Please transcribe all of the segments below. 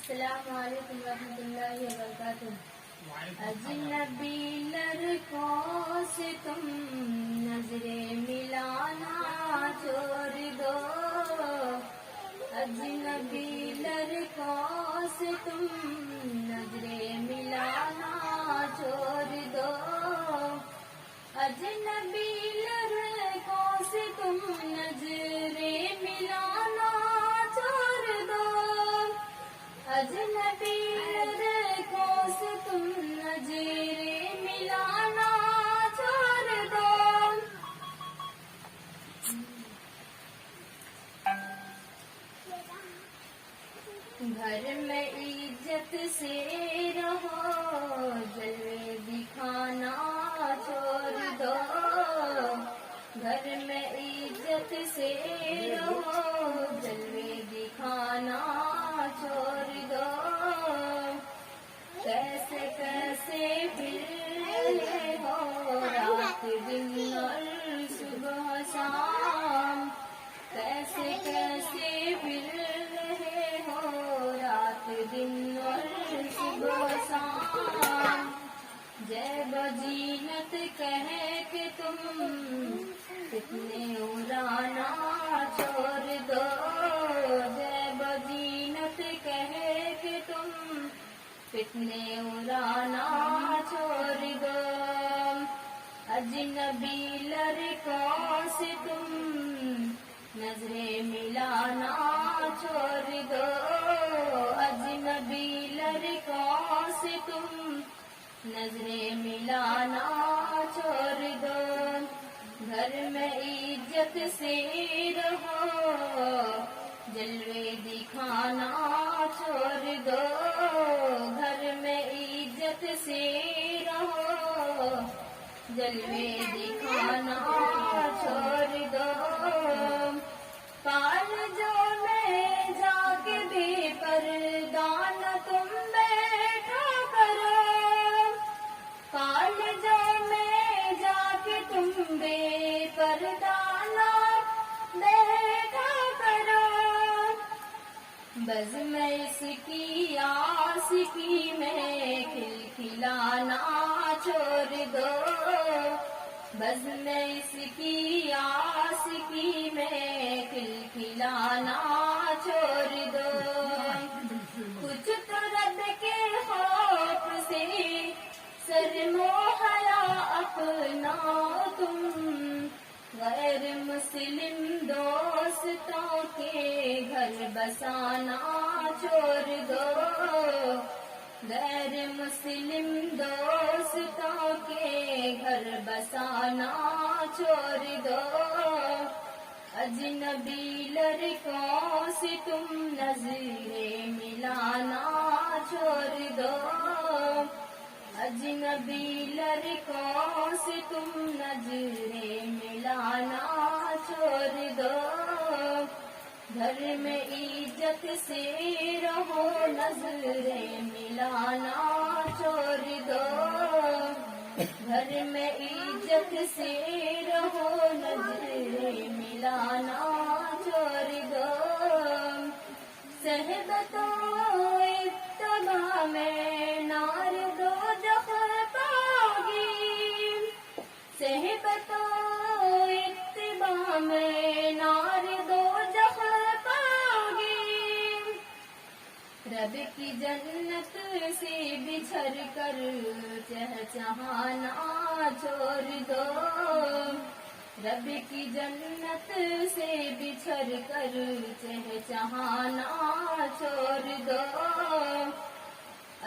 السلام علیکم ورحمۃ اللہ وبرکاتہ۔ اجنبی لڑکوں سے تم نظریں ملانا چھوڑ دو، اجنبی لڑکوں سے تم نظریں ملانا چھوڑ دو، اجنبی لڑکوں سے تم نظریں ملانا چھوڑ دو، اجنبی لڑکوں سے تم نظریں ملانا چھوڑ دو۔ گھر میں عزت سے رہو، جلوے دکھانا چھوڑ دو، گھر میں عزت سے رہو، جلوے دکھانا چھوڑ دو، کیسے کیسے پھر رہے ہو رات دن اور صبح شام، کیسے کیسے پھر رہے ہو رات دن اور صبح شام، جیب زینت کہہ کے تم فتنے اڑانا چھوڑ دو، جیب زینت کہہ کے تم فتنے اڑانا چھوڑ دو، اجنبی لڑکوں سے تم نظریں ملانا چھوڑ دو، اجنبی لڑکوں سے تم نظریں ملانا چھوڑ دو، گھر میں عزت سے رہو، جلوے دکھانا چھوڑ دو، گھر میں عزت سے رہو، جلوے دکھانا چھوڑ دو، کالجوں میں جا کے بھی پردہ نہ تم بیٹھا کرو، کالجوں میں جا کے تم بے پردہ نہ بیٹھا کرو، بزم اس کی عاشقی میں کھلکھلانا چھوڑ دو، بزم اس کی عاشقی میں کھلکھلانا چھوڑ دو، کچھ تو رب کے خوف سے شرم و حیا اپنا تم، غیر مسلم دوستوں کے گھر بسانا چھوڑ دو، غیر مسلم دوستوں کے گھر بسانا چھوڑ دو، اجنبی لڑکوں سے تم نظریں ملانا چھوڑ دو، اجنبی لڑکوں سے تم نظریں ملانا چھوڑ دو، گھر میں عزت سے رہو، نظریں ملانا چھوڑ دو، گھر میں عزت سے رہو، نظریں ملانا چھوڑ دو، صحبت و اتباع میں نار دوزخ پاؤگی، صحبت و اتباع میں نار دوزخ پاؤگی، رب کی جنت سے بچھڑ کر چہچہانا چھوڑ دو، رب کی جنت سے بچھڑ کر چہچہانا چھوڑ دو،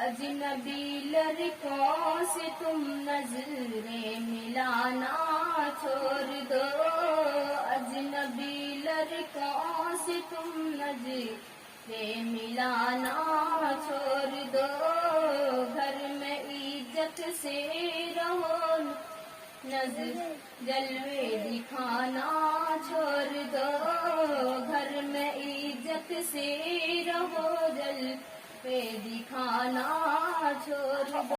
اجنبی لڑکوں سے تم نظریں ملانا چھوڑ دو، اجنبی لڑکوں سے تم نظریں ملانا چھوڑ دو، گھر میں عزت سے رہو، نظر جلوے دکھانا چھوڑ دو، گھر میں عزت سے رہو، جلوے دکھانا چھوڑ دو۔